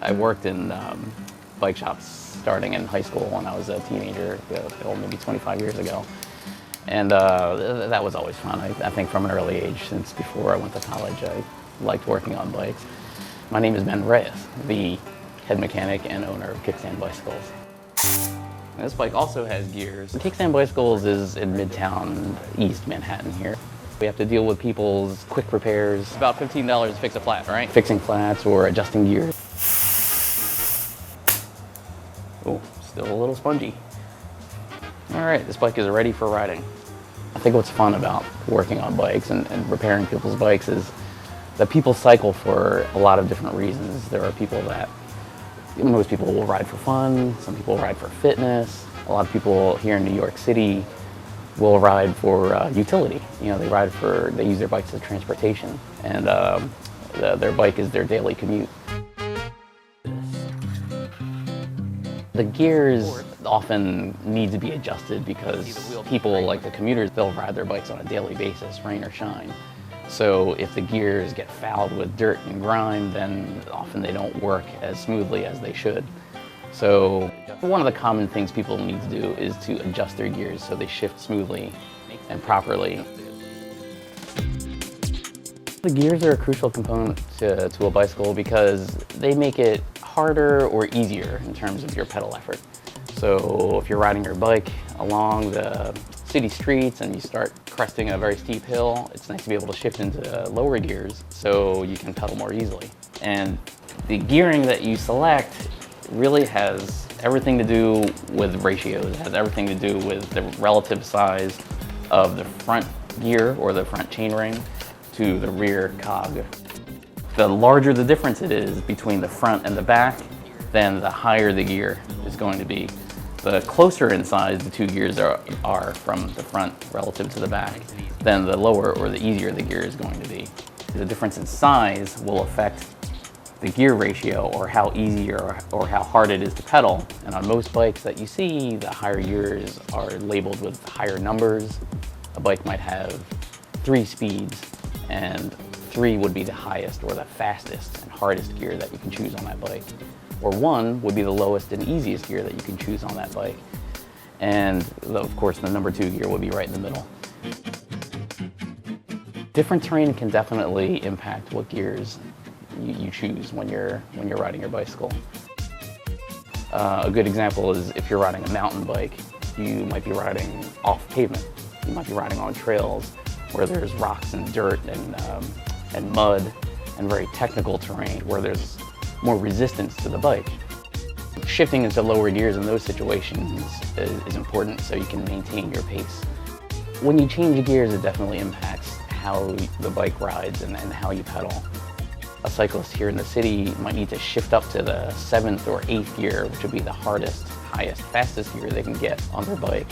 I worked in bike shops starting in high school when I was a teenager, maybe 25 years ago. And that was always fun. I think from an early age, since before I went to college, I liked working on bikes. My name is Reyes, the head mechanic and owner of Kickstand Bicycles. And this bike also has gears. Kickstand Bicycles is in Midtown, East Manhattan here. We have to deal with people's quick repairs. It's about $15 to fix a flat, right? Fixing flats or adjusting gears. Oh, still a little spongy. All right, this bike is ready for riding. I think what's fun about working on bikes and repairing people's bikes is that people cycle for a lot of different reasons. There are people most people will ride for fun, some people ride for fitness. A lot of people here in New York City will ride for utility. You know, they use their bikes as transportation, and their bike is their daily commute. The gears often need to be adjusted because people, like the commuters, they'll ride their bikes on a daily basis, rain or shine. So if the gears get fouled with dirt and grime, then often they don't work as smoothly as they should. So one of the common things people need to do is to adjust their gears so they shift smoothly and properly. The gears are a crucial component to a bicycle because they make it harder or easier in terms of your pedal effort. So if you're riding your bike along the city streets and you start cresting a very steep hill, it's nice to be able to shift into lower gears so you can pedal more easily. And the gearing that you select really has everything to do with ratios. It has everything to do with the relative size of the front gear or the front chainring to the rear cog. The larger the difference it is between the front and the back, then the higher the gear is going to be. The closer in size the two gears are from the front relative to the back, then the lower or the easier the gear is going to be. The difference in size will affect the gear ratio or how easy or how hard it is to pedal. And on most bikes that you see, the higher gears are labeled with higher numbers. A bike might have 3 speeds, and 3 would be the highest or the fastest and hardest gear that you can choose on that bike. Or 1 would be the lowest and easiest gear that you can choose on that bike. And of course, the number 2 gear would be right in the middle. Different terrain can definitely impact what gears you choose when you're riding your bicycle. A good example is if you're riding a mountain bike, you might be riding off pavement. You might be riding on trails where there's rocks and dirt and mud and very technical terrain where there's more resistance to the bike. Shifting into lower gears in those situations is important so you can maintain your pace. When you change gears, it definitely impacts how the bike rides and how you pedal. A cyclist here in the city might need to shift up to the 7th or 8th gear, which would be the hardest, highest, fastest gear they can get on their bike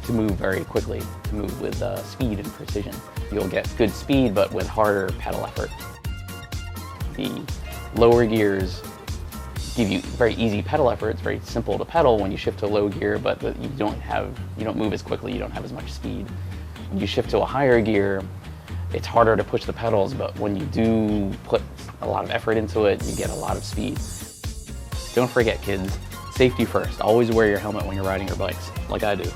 to move very quickly, to move with speed and precision. You'll get good speed, but with harder pedal effort. The lower gears give you very easy pedal effort. It's very simple to pedal when you shift to low gear, but you don't move as quickly, you don't have as much speed. When you shift to a higher gear, it's harder to push the pedals, but when you do put a lot of effort into it, you get a lot of speed. Don't forget, kids, safety first. Always wear your helmet when you're riding your bikes, like I do.